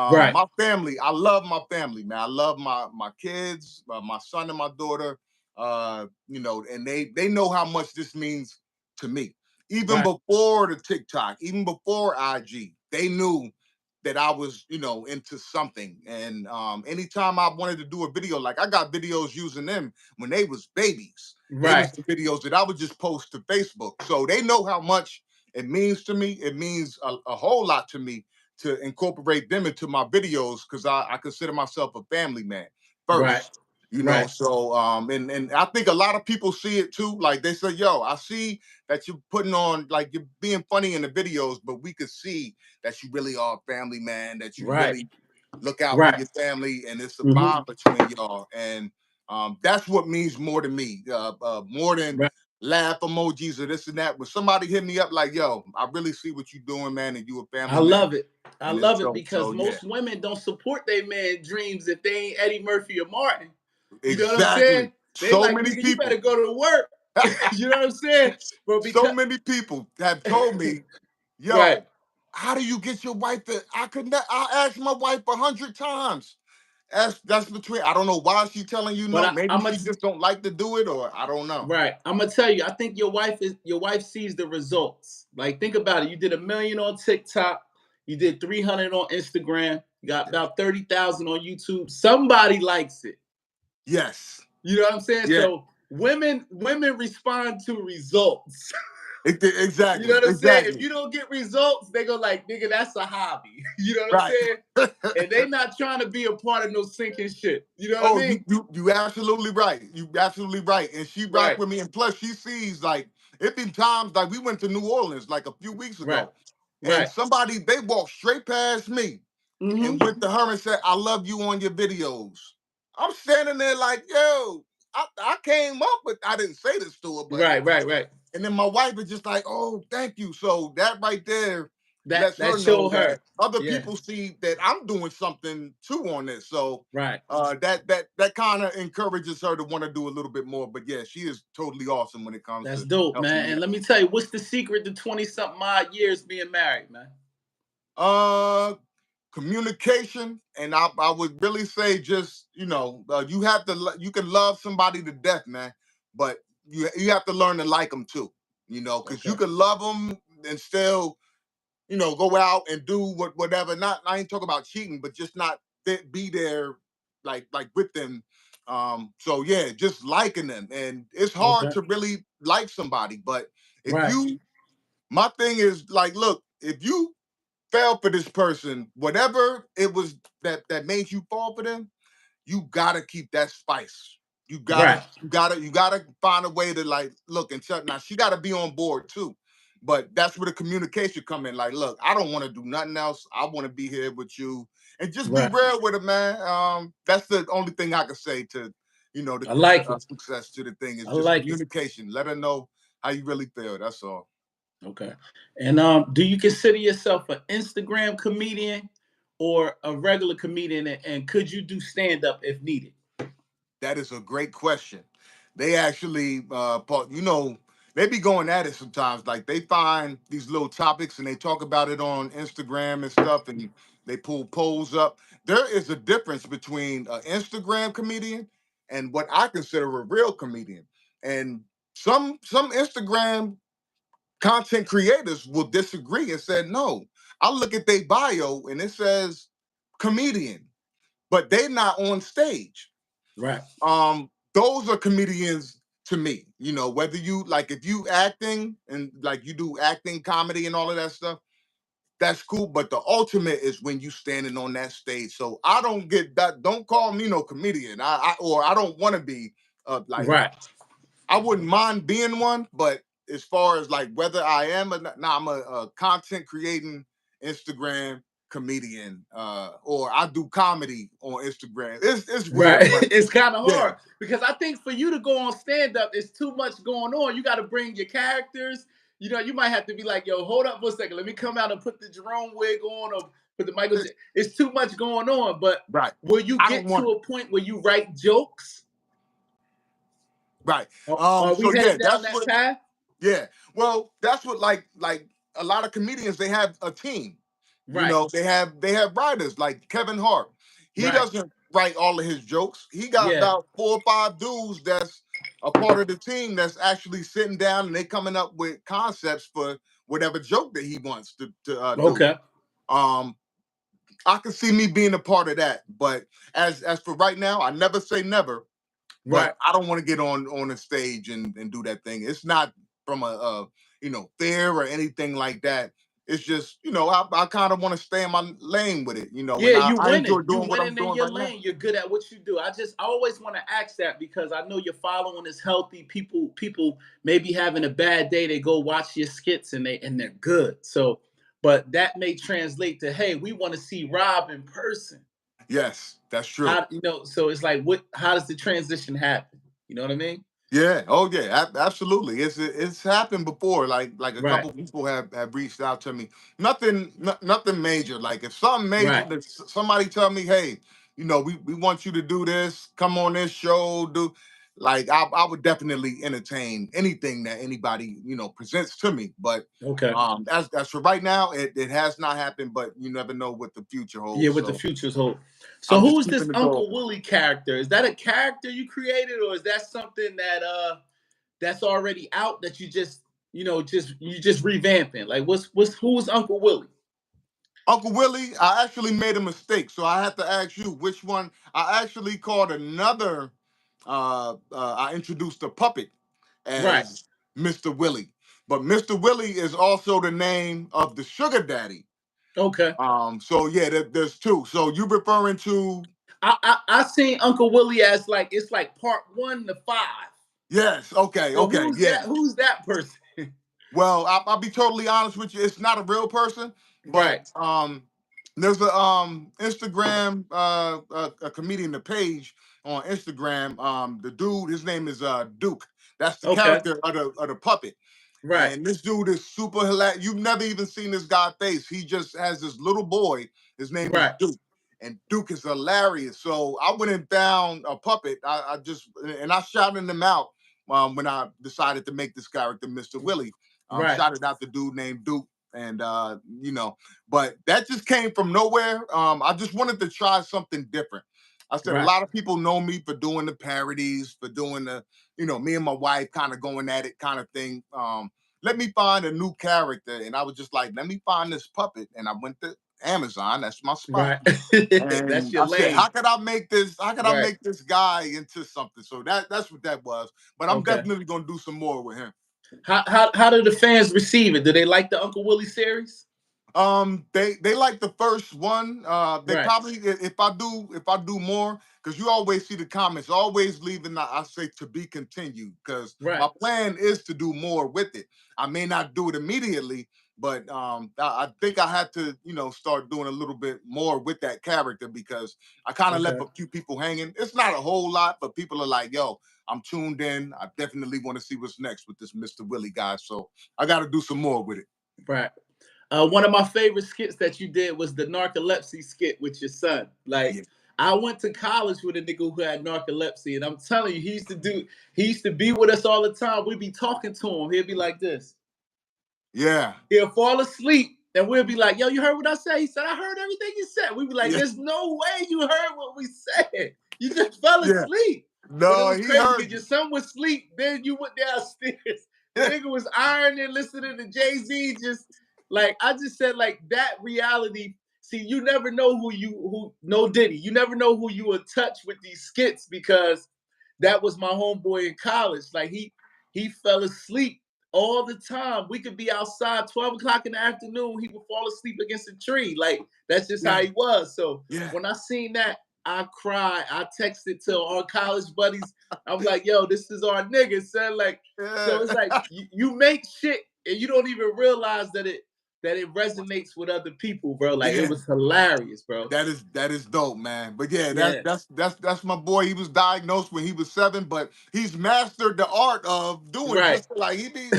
Right. My family, I love my family, man. I love my kids, my son and my daughter. You know, and they know how much this means to me. Even Right. before the TikTok, even before IG, they knew that I was, you know, into something. And anytime I wanted to do a video, like I got videos using them when they was babies. They was Right. the videos that I would just post to Facebook. So they know how much it means to me. It means a whole lot to me to incorporate them into my videos because I consider myself a family man Right. first. You know, Right. so and I think a lot of people see it too. Like they say, yo, I see that you're putting on, like, you're being funny in the videos, but we could see that you really are a family man, that you Right. really look out for Right. your family, and it's a Hmm. bond between y'all. And that's what means more to me, more than Right. laugh emojis or this and that. When somebody hit me up like, yo, I really see what you're doing, man, and you a I family man. love it. I And it's love it because yeah, most women don't support their man dreams if they ain't Eddie Murphy or Martin. You know what I'm exactly. saying? They So like, many nigga, you better people. go to work. You know what I'm saying? But So because many people have told me, right. yo, how do you get your wife to? I could not. I asked my wife 100 times. That's between. I don't know why she's telling you But no. Maybe I'm a she just don't like to do it, or I don't know. right. I'm gonna tell you. I think your wife sees the results. Like think about it. You did 1 million on TikTok. You did 300 on Instagram. You got about 30,000 on YouTube. Somebody likes it. Yes. You know what I'm saying? Yeah. So women respond to results. You know Exactly. what I'm saying? If Exactly. you don't get results, they go like, nigga, that's a hobby. You know what I'm Right. saying? And they not trying to be a part of no sinking shit. You know what I Oh, mean? you absolutely right. You absolutely right. And she rock Right, with me. And plus, she sees, like, it been times like we went to New Orleans like a few weeks right, ago, and right. somebody, they walked straight past me and Mm-hmm. went to her and said, "I love you on your videos." I'm standing there like, yo, I came up with, I didn't say this to her, but Right, right, right. and then my wife is just like, "Oh, thank you." So that right there lets That her know showed that her. other Yeah. people see that I'm doing something too on this. So Right. that kind of encourages her to want to do a little bit more. But yeah, she is totally awesome when it comes That's to dope, helping man. me And out. let me tell you, what's the secret to 20 something odd years being married, man? Uh, Communication, and I would really say just, you know, you have to you can love somebody to death, man, but you have to learn to like them too. You know, because you Okay. can love them and still, you know, go out and do whatever. Not, I ain't talking about cheating, but just not be there like with them. So yeah, just liking them. And it's hard Okay. to really like somebody, but if Right. you, my thing is like, look, if you fell for this person, whatever it was that made you fall for them, you gotta keep that spice. You gotta, Right. you gotta find a way to, like, look and tell. Now she gotta be on board too, but that's where the communication come in. Like, look, I don't want to do nothing else. I want to be here with you, and just be Right. real with it, man. That's the only thing I can say to, you know, I like it. success to the thing is I just like it. communication. Let her know how you really feel. That's all. Okay. And do you consider yourself an Instagram comedian or a regular comedian? And could you do stand up if needed? That is a great question. They actually, you know, they be going at it sometimes. Like they find these little topics and they talk about it on Instagram and stuff, and they pull polls up. There is a difference between an Instagram comedian and what I consider a real comedian. And some Instagram content creators will disagree and said, no, I look at their bio and it says comedian, but they're not on stage. Right. Those are comedians to me. You know, whether you like, if you acting and like you do acting, comedy, and all of that stuff, that's cool. But the ultimate is when you standing on that stage. So I don't get that. Don't call me no comedian. Or I don't want to be like. Right. I wouldn't mind being one, but as far as like whether I am or not, nah, I'm a content creating Instagram comedian, or I do comedy on Instagram. It's weird, Right. but It's kind of yeah, hard because I think for you to go on stand up, it's too much going on. You got to bring your characters. You know, you might have to be like, yo, hold up for a second. Let me come out and put the Jerome wig on or put the Michael. It's too much going on. But right. will you I don't get want to it. a point where you write jokes? Right. Are we So yeah, headed down that's that what. path? Yeah. Well, that's what like a lot of comedians, they have a team. You Right. know, they have writers like Kevin Hart. He Right. doesn't write all of his jokes. He got Yeah. about 4 or 5 dudes that's a part of the team that's actually sitting down and they coming up with concepts for whatever joke that he wants to do. Okay. Um, I can see me being a part of that, but as for right now, I never say never. Right. But I don't want to get on a stage and do that thing. It's not from a fear or anything like that. It's just, I kind of want to stay in my lane with it, and Yeah, I you enjoy You doing what I'm winning in doing your right now. lane. You're good at what you do. I always want to ask that because I know your following is healthy. People maybe having a bad day, they go watch your skits and they're good. So, but that may translate to, hey, we want to see Rob in person. Yes, that's true. How so it's like how does the transition happen? You know what I mean? Yeah. Oh, yeah. Absolutely. It's happened before. Like a Right. couple people have reached out to me. Nothing major. Like if something major, Right. that somebody tell me, hey, we want you to do this. Come on this show. Do like I would definitely entertain anything that anybody presents to me. But Okay. as for right now, it has not happened. But you never know what the future Yeah, holds. with the So future's hope. So I'm just who's keeping this the door Uncle open. Willie character? Is that a character you created, or is that something that's already out that you just revamping? Like who's Uncle Willie? Uncle Willie, I actually made a mistake, so I have to ask you which one. I actually called another. I introduced a puppet Right. as Mr. Willie, but Mr. Willie is also the name of the sugar daddy. Okay. So yeah, there's two. So you referring to? I seen Uncle Willie as like it's like part 1 to 5. Yes. Okay. So Okay. who's Yeah. that? Who's that person? Well, I'll be totally honest with you. It's not a real person, but Right. there's a Instagram a comedian, the page on Instagram. The dude, his name is Duke. That's the Okay. character of the puppet. Right. And this dude is super hilarious. You've never even seen this guy's face. He just has this little boy. His name is Right. Duke. And Duke is hilarious. So I went and found a puppet. I shouted him out when I decided to make this character Mr. Willie. Right. Shouted out the dude named Duke. And but that just came from nowhere. I just wanted to try something different. I said a Right. lot of people know me for doing the parodies, for doing the, me and my wife kind of going at it kind of thing. Let me find a new character. And I was just like, let me find this puppet. And I went to Amazon. That's my spot. Right. That's And your I said, lane. how could I make this? How could I Right. make this guy into something? So that's what that was. But I'm Okay. definitely gonna do some more with him. How do the fans receive it? Do they like the Uncle Willie series? They like the first one. They Right. probably, if I do more, because you always see the comments always leaving. I say to be continued, because Right. my plan is to do more with it. I may not do it immediately, but I think I had to start doing a little bit more with that character, because I kind of left Okay. a few people hanging. It's not a whole lot, but people are like, yo, I'm tuned in. I definitely want to see what's next with this Mr. Willie guy. So I got to do some more with it. Right. One of my favorite skits that you did was the narcolepsy skit with your son. Like, Yeah. I went to college with a nigga who had narcolepsy, and I'm telling you, he used to be with us all the time. We'd be talking to him. He'd be like this. Yeah. He'll fall asleep, and we'll be like, yo, you heard what I said? He said, I heard everything you said. We'd be like, Yeah. there's no way you heard what we said. You just fell Yeah. asleep. But it No, was he crazy heard because you. your son would sleep, then you went downstairs. The nigga was ironing, listening to Jay-Z. Just like I just said, like that reality. See, you never know who no Diddy. You never know who you will touch with these skits because that was my homeboy in college. Like he fell asleep all the time. We could be outside 12 o'clock in the afternoon. He would fall asleep against a tree. Like that's just how he was. So when I seen that, I cried. I texted to our college buddies. I'm like, yo, this is our nigga, son. Like, so it's like you make shit and you don't even realize that it resonates with other people, bro. Like it was hilarious, bro. That is dope, man. But that's my boy. He was diagnosed when he was 7, but he's mastered the art of doing just like he be.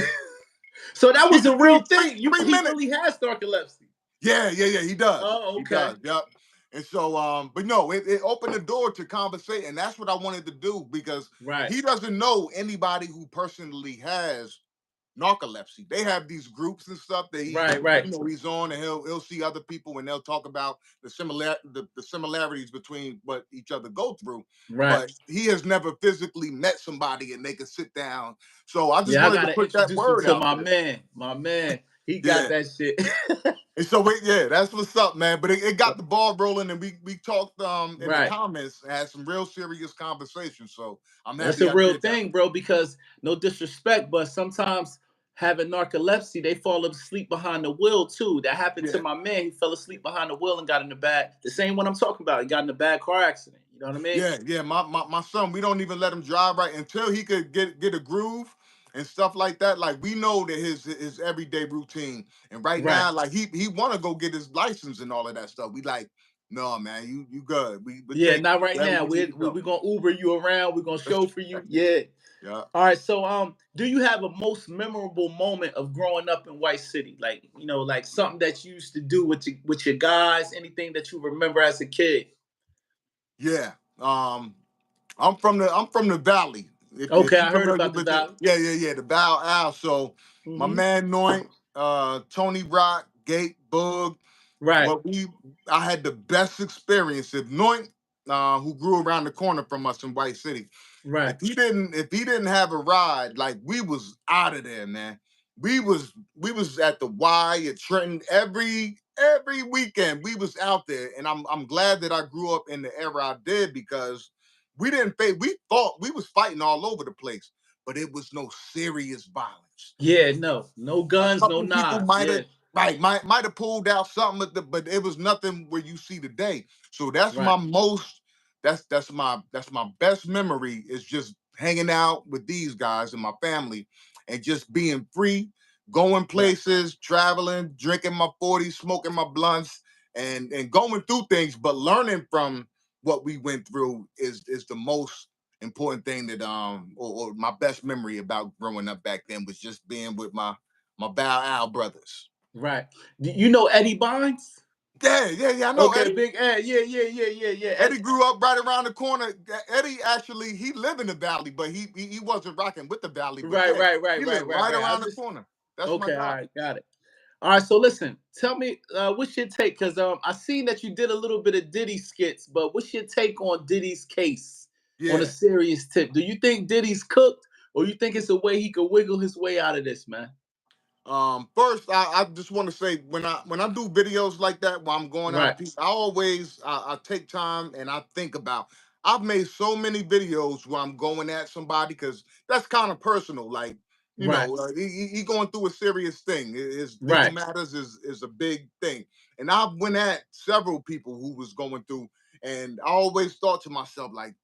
So that was a real thing. He really has narcolepsy. Yeah, he does. Oh, okay. He does, yep. And so, but no, it opened the door to conversate, and that's what I wanted to do because he doesn't know anybody who personally has narcolepsy. They have these groups and stuff that he, you know, he's on, and he'll see other people and they'll talk about the similarities between what each other go through. But he has never physically met somebody and they can sit down. So I just wanted to put that word out to my man. He got that shit. And so that's what's up, man. But it got the ball rolling, and we talked in the comments, had some real serious conversations. So I'm happy. That's a real thing, bro. Because no disrespect, but sometimes having narcolepsy, they fall asleep behind the wheel too. That happened to my man. He fell asleep behind the wheel and got in the bad. The same one I'm talking about. He got in a bad car accident. You know what I mean? Yeah. My son, we don't even let him drive right until he could get a groove and stuff like that. Like we know that his everyday routine. And right now, like he want to go get his license and all of that stuff. We like, no, man, you good. Not right now. We're gonna Uber you around. We're gonna chauffeur you. Yeah. Yeah. All right. So do you have a most memorable moment of growing up in White City? Like, you know, like something that you used to do with your guys, anything that you remember as a kid? Yeah. I'm from the Valley. If I heard about the Valley. The Bow Owl. So my man Noint, Tony Rock, Gate, Bug. I had the best experience. If Noint, who grew around the corner from us in White City, if he didn't have a ride, like we was out of there, man. We was at the Y at Trenton every weekend. We was out there, and I'm glad that I grew up in the era I did because we didn't face. We thought we was fighting all over the place, but it was no serious violence. Yeah, no guns, no knives. Might have pulled out something, but it was nothing where you see today. So that's my most. That's my best memory is just hanging out with these guys and my family, and just being free, going places, traveling, drinking my 40s, smoking my blunts, and going through things, but learning from what we went through is the most important thing that or my best memory about growing up back then was just being with my Bow Owl brothers. Right. You know Eddie Bynes? Yeah. I know Eddie. Big Ed. Yeah. Eddie grew up right around the corner. Eddie actually he lived in the Valley, but he wasn't rocking with the Valley. Right. He lived right around the corner. That's my guy. All right, got it. All right, so listen, tell me what's your take? Because I seen that you did a little bit of Diddy skits, but what's your take on Diddy's case on a serious tip? Do you think Diddy's cooked, or you think it's a way he could wiggle his way out of this, man? First, I just want to say when I do videos like that, while I'm going out, I always I take time and I think about. I've made so many videos where I'm going at somebody because that's kind of personal. Like you know, he going through a serious thing. His legal matters is a big thing, and I went at several people who was going through, and I always thought to myself like,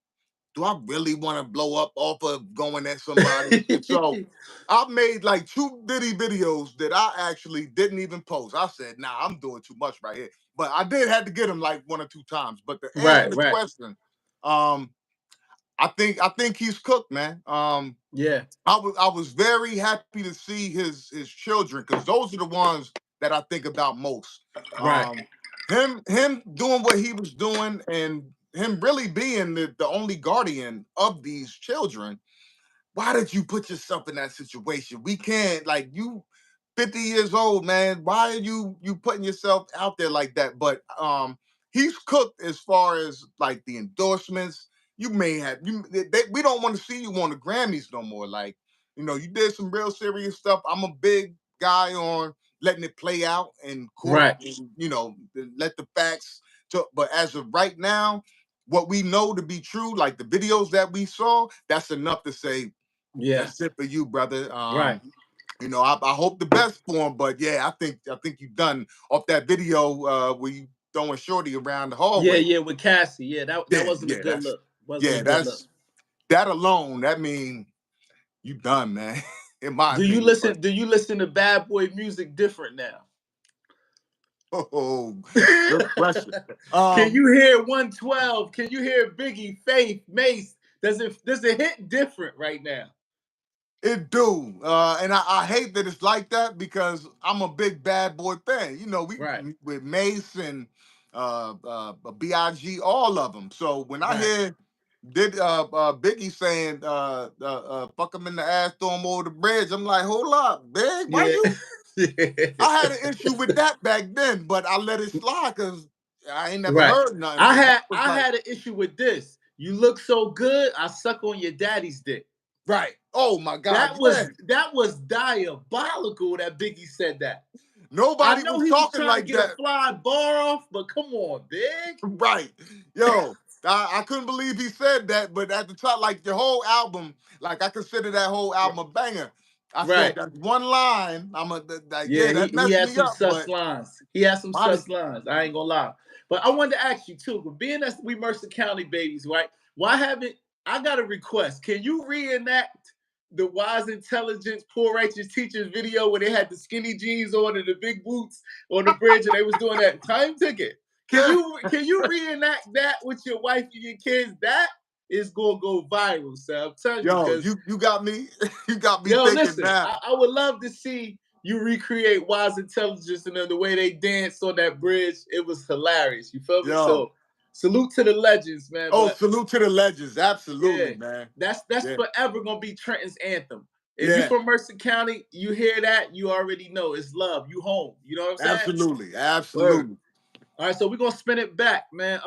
do I really want to blow up off of going at somebody? So I've made like 2 Diddy videos that I actually didn't even post. I said, nah, I'm doing too much right here. But I did have to get him like 1 or 2 times. But to answer the question, I think he's cooked, man. I was very happy to see his children because those are the ones that I think about most. Him doing what he was doing and him really being the only guardian of these children. Why did you put yourself in that situation? We can't, like, you 50 years old, man. Why are you putting yourself out there like that? But he's cooked as far as like the endorsements. You may have we don't want to see you on the Grammys no more. Like You know, you did some real serious stuff. I'm a big guy on letting it play out in court. Right. And, you know, let the facts. But as of right now, what we know to be true, like the videos that we saw, that's enough to say, yeah, that's it for you, brother. right. You know, I hope the best for him, but yeah, I think you done off that video where you throwing Shorty around the hallway. Yeah, with Cassie. Yeah, that wasn't a good That's look. Wasn't a good look. that alone. That mean you done, man. In my Do you opinion. listen? Do you listen to bad boy music different now? Oh, good question. Can you hear 112? Can you hear Biggie, Faith, Mace? Does it hit different right now? It do, and I hate that it's like that because I'm a big Bad Boy fan. You know, we with Mace and Big, all of them. So when I hear Biggie saying "fuck him in the ass, throw him over the bridge," I'm like, hold up, Big, why you? I had an issue with that back then, but I let it slide because I ain't never heard nothing. I had an issue with this. You look so good, I suck on your daddy's dick. Right. Oh my God. That was diabolical that Biggie said that. Nobody I know was he talking was trying like to get that. a fly bar off, but come on, Big. Right. Yo, I couldn't believe he said that, but at the top, like the whole album, like I consider that whole album a banger. I said that one line, that he messed had me some up. sus lines. He had some sus lines. I ain't gonna lie. But I wanted to ask you too, being that we Mercer County babies, right? Why haven't I got a request? Can you reenact the Wise Intelligence Poor Righteous Teachers video where they had the skinny jeans on and the big boots on the bridge and they was doing that time ticket? Can you reenact that with your wife and your kids? That is gonna go viral, so I'm telling you. Yo, you got me. You got me Yo, thinking listen, now. I would love to see you recreate Wise Intelligence and then the way they danced on that bridge. It was hilarious. You feel me? Yo. So salute to the legends, man. Oh, salute to the legends. Absolutely, yeah, man. That's forever gonna be Trenton's anthem. If you're from Mercer County, you hear that, you already know it's love. You home. You know what I'm saying? Absolutely. All right, so we're gonna spin it back, man.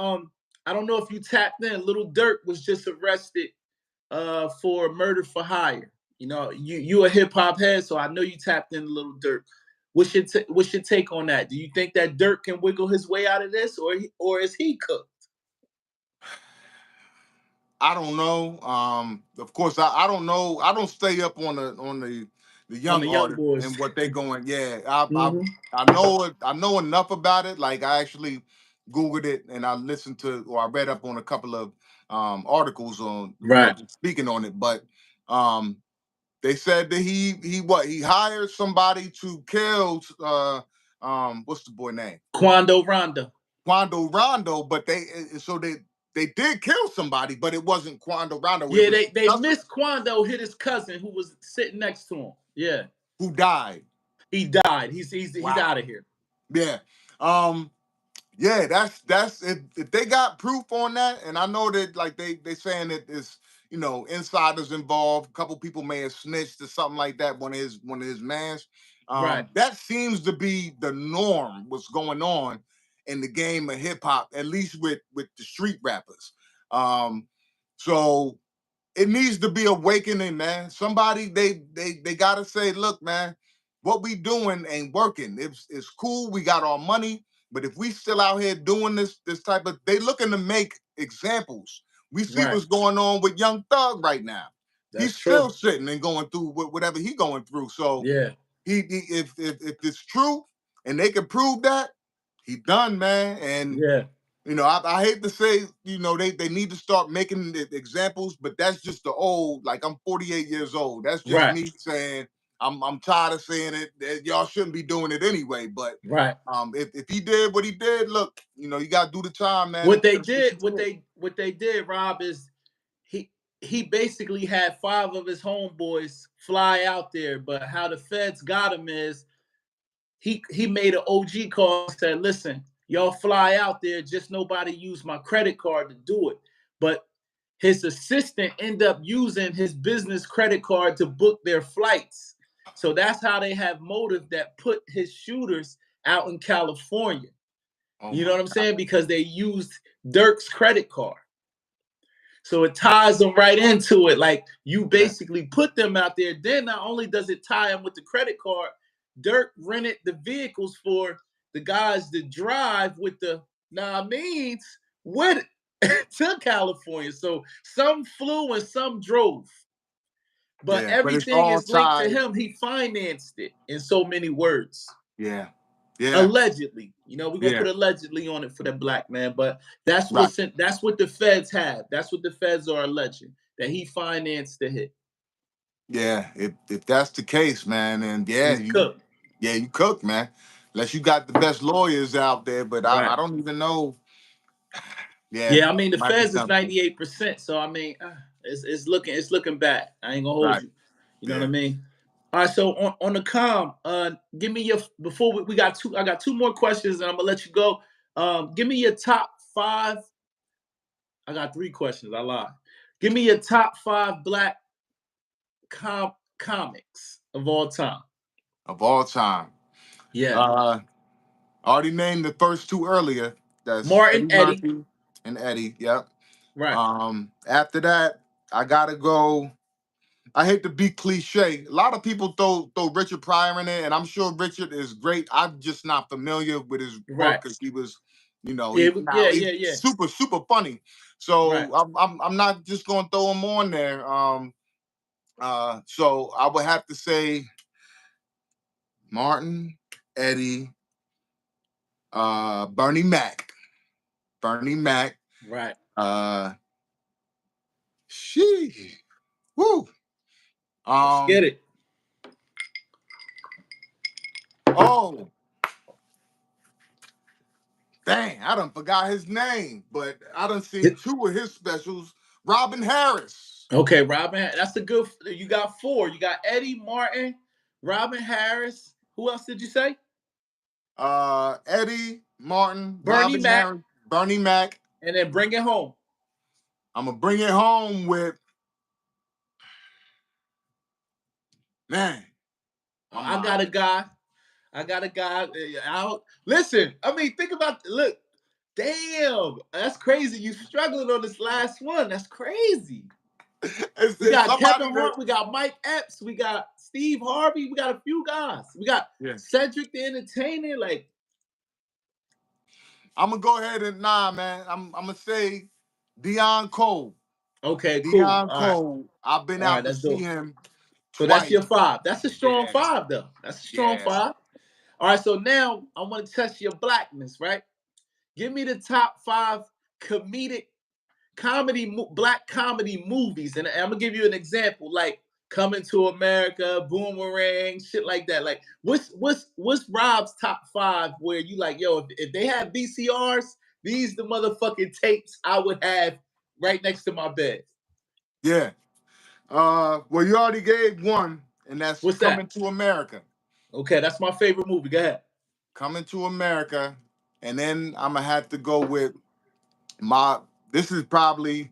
I don't know if you tapped in. Little Dirk was just arrested for murder for hire. You know, you a hip hop head, so I know you tapped in a little Dirk. What's your take on that? Do you think that Dirk can wiggle his way out of this, or is he cooked? I don't know. Of course, I don't know. I don't stay up on the young artists boys and what they going. Yeah, I know enough about it. Like I actually Googled it and I listened to or I read up on a couple of articles on speaking on it. But they said that he hired somebody to kill what's the boy name? Quando Rondo. But they did kill somebody, but it wasn't Quando Rondo. Yeah, they missed Quando hit his cousin who was sitting next to him. Yeah. Who died. He died. He's out of here. Yeah. Yeah, that's if they got proof on that, and I know that like they saying that there's insiders involved. A couple people may have snitched or something like that. One of his mans. That seems to be the norm. What's going on in the game of hip hop, at least with the street rappers. So it needs to be awakening, man. Somebody they gotta say, look, man, what we doing ain't working. It's cool. We got our money. But if we still out here doing this type of, they looking to make examples. We see what's going on with Young Thug right now. He's still sitting and going through whatever he going through. So if it's true and they can prove that, he done, man. And I hate to say, they need to start making examples, but that's just the old. Like I'm 48 years old. That's just me saying. I'm tired of saying it. Y'all shouldn't be doing it anyway. But if he did what he did, look, you got to do the time, man. What they did, Rob, is he basically had 5 of his homeboys fly out there. But how the feds got him is he made an OG call and said, "Listen, y'all fly out there. Just nobody use my credit card to do it." But his assistant ended up using his business credit card to book their flights. So that's how they have motive that put his shooters out in California. You know what I'm saying? Because they used Dirk's credit card. So it ties them right into it. Like you basically put them out there. Then not only does it tie them with the credit card, Dirk rented the vehicles for the guys that drive with the means with to California. So some flew and some drove. But but it's everything all is linked to tied. him. He financed it in so many words. Yeah. Allegedly, we're gonna put Yeah. allegedly on it for the black man, but that's Right. what the feds have. That's what the feds are alleging, that he financed the hit. Yeah, if that's the case, man, and He's cooked. you cook, man. Unless you got the best lawyers out there, but Right. I don't even know. Yeah, I mean the might be feds is something. 98%, so I mean it's looking bad. I ain't gonna hold Right. you. You know what I mean? All right, so on the give me your before we got I got two more questions and I'm gonna let you go. Give me your top 5. I got 3 questions. I lied. Give me your top 5 black comics of all time. Of all time. Yeah. I already named the first 2 earlier. That's Martin, Eddie Eddie. Murphy and Eddie. Yep. Right. After that, I gotta go. I hate to be cliche. A lot of people throw Richard Pryor in there, and I'm sure Richard is great. I'm just not familiar with his work because he was, he's Yeah. super funny. So Right. I'm not just gonna throw him on there. So I would have to say Martin, Eddie, Bernie Mac. Right. She, woo. Let's get it. Oh, dang, I done forgot his name, but I done seen 2 of his specials. Robin Harris. Okay, Robin. That's a good. You got 4. You got Eddie, Martin, Robin Harris. Who else did you say? Eddie, Martin, Bernie Robin Mac, Harris, Bernie Mac. and then Bring It Home. I'm gonna bring it home with man. I got a guy. Listen, I mean, think about look. Damn, that's crazy. You struggling on this last one. That's crazy. We got Kevin Hart, we got Mike Epps, we got Steve Harvey, we got a few guys. We got Cedric the Entertainer. Like, I'm gonna go ahead and man. I'm gonna say Deion Cole. Okay, cool. Deion Cole. I've been out to see him so twice. that's your 5. That's a strong 5, though. That's a strong 5. All right, so now I want to test your blackness, right? Give me the top 5 black comedy movies, and I'm gonna give you an example, like Coming to America, Boomerang, shit like that. Like, what's Rob's top 5 where you like, yo, if they have VCRs, these the motherfucking tapes I would have right next to my bed. Yeah. Well, you already gave one, and that's What's Coming that? to America. Okay, that's my favorite movie. Go ahead. Coming to America, and then I'm gonna have to go with this is probably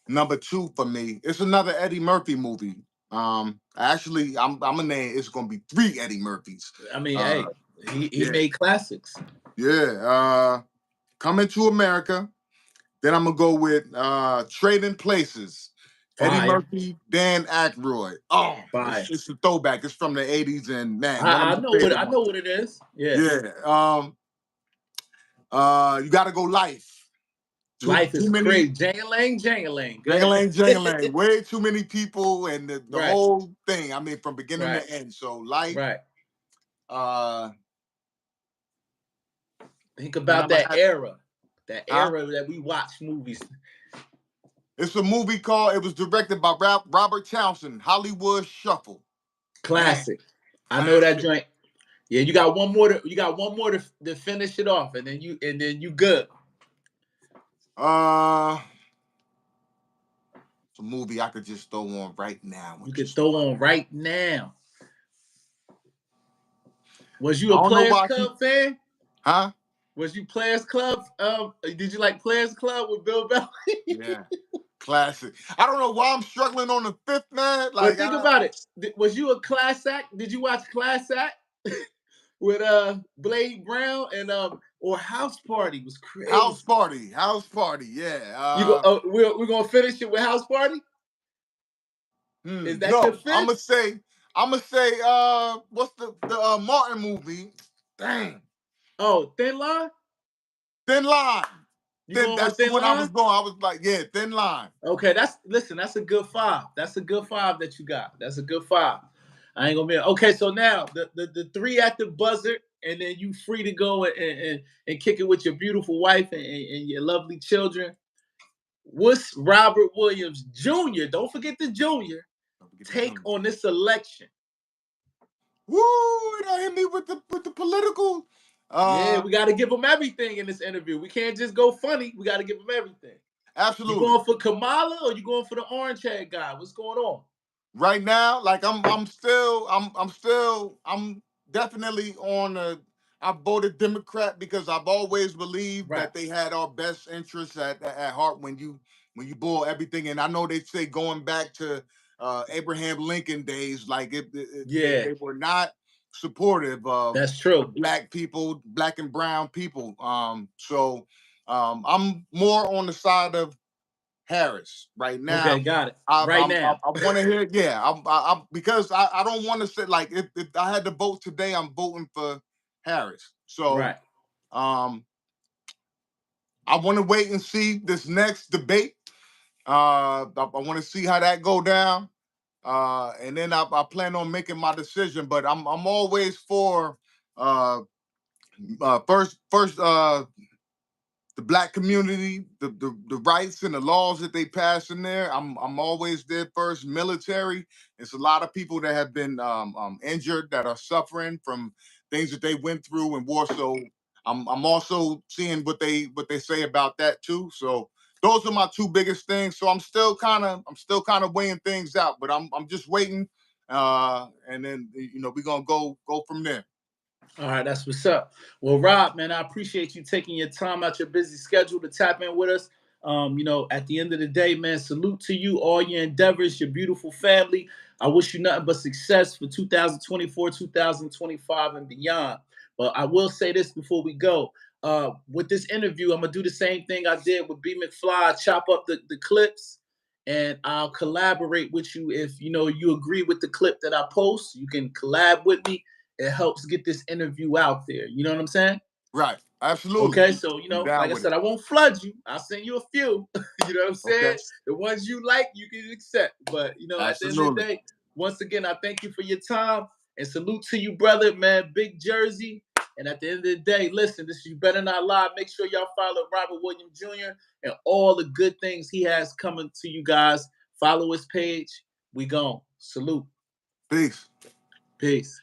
number 2 for me. It's another Eddie Murphy movie. Actually, I'm gonna name it's gonna be 3 Eddie Murphys. I mean, hey, he made classics. Yeah. Coming to America. Then I'm gonna go with Trading Places. Fire. Eddie Murphy, Dan Aykroyd. Oh, it's a throwback. It's from the 80s, and man, one of my favorite I know what it is. Yeah. Yeah. You gotta go Life. Life is crazy. Jang-a-lang. Jang-a-lang. Way too many people and the whole thing. I mean, from beginning to end. So Life. Right. Think about that era. That era that we watch movies. It's a movie called, it was directed by Robert Townsend, Hollywood Shuffle. Classic. Man. I know that joint. Yeah, you got one more to finish it off, and then you good. It's a movie I could just throw on right now. You could throw on right now. Was you a Players Club fan? Huh? Was you Players Club? Did you like Players Club with Bill Bellamy? Yeah. Classic. I don't know why I'm struggling on the 5th, man. Like, but think about it. Was you a Class Act? Did you watch Class Act with Blade Brown and or House Party was crazy. House Party, yeah. We're gonna finish it with House Party. Is that your fifth? I'm gonna say, what's the Martin movie? Dang. Oh, Thin Line. Thin Line. That's Thin when Line? I was going. I was like, yeah, Thin Line. Okay, that's a good 5. That's a good 5 that you got. That's a good 5. I ain't gonna be okay. So now the 3 at the buzzer, and then you free to go and kick it with your beautiful wife and your lovely children. What's Robert Williams Jr.? Don't forget the Junior. Take on this election. Woo! Don't hit me with the political. Yeah, we got to give him everything in this interview. We can't just go funny. We got to give him everything. Absolutely. You going for Kamala or you going for the orange haired guy? What's going on? Right now, like I'm definitely on I voted Democrat because I've always believed that they had our best interests at heart when you boil everything. And I know they say going back to Abraham Lincoln days, like they were not supportive of that's true black people, black and brown people. So I'm more on the side of Harris right now. Okay, got it. I want to hear, because I don't want to say like if I had to vote today, I'm voting for Harris. So I want to wait and see this next debate. I want to see how that go down, and then I plan on making my decision. But I'm always for first the black community, the rights and the laws that they pass in there. I'm always there first. Military. It's a lot of people that have been injured, that are suffering from things that they went through in war. So I'm also seeing what they say about that too. So those are my 2 biggest things. So I'm still kind of weighing things out, but I'm just waiting. And then we're gonna go from there. All right, that's what's up. Well, Rob, man, I appreciate you taking your time out your busy schedule to tap in with us. At the end of the day, man, salute to you, all your endeavors, your beautiful family. I wish you nothing but success for 2024, 2025, and beyond. But I will say this before we go. With this interview, I'm going to do the same thing I did with B. McFly, chop up the clips, and I'll collaborate with you if, you agree with the clip that I post. You can collab with me. It helps get this interview out there. You know what I'm saying? Right. Absolutely. Okay, so, like I said, I won't flood you. I'll send you a few. You know what I'm saying? Okay. The ones you like, you can accept. But, at the end of the day, once again, I thank you for your time. And salute to you, brother, man. Big Jersey. And at the end of the day, listen, this is You Better Not Lie. Make sure y'all follow Robert Williams Jr. and all the good things he has coming to you guys. Follow his page. We gone. Salute. Peace. Peace.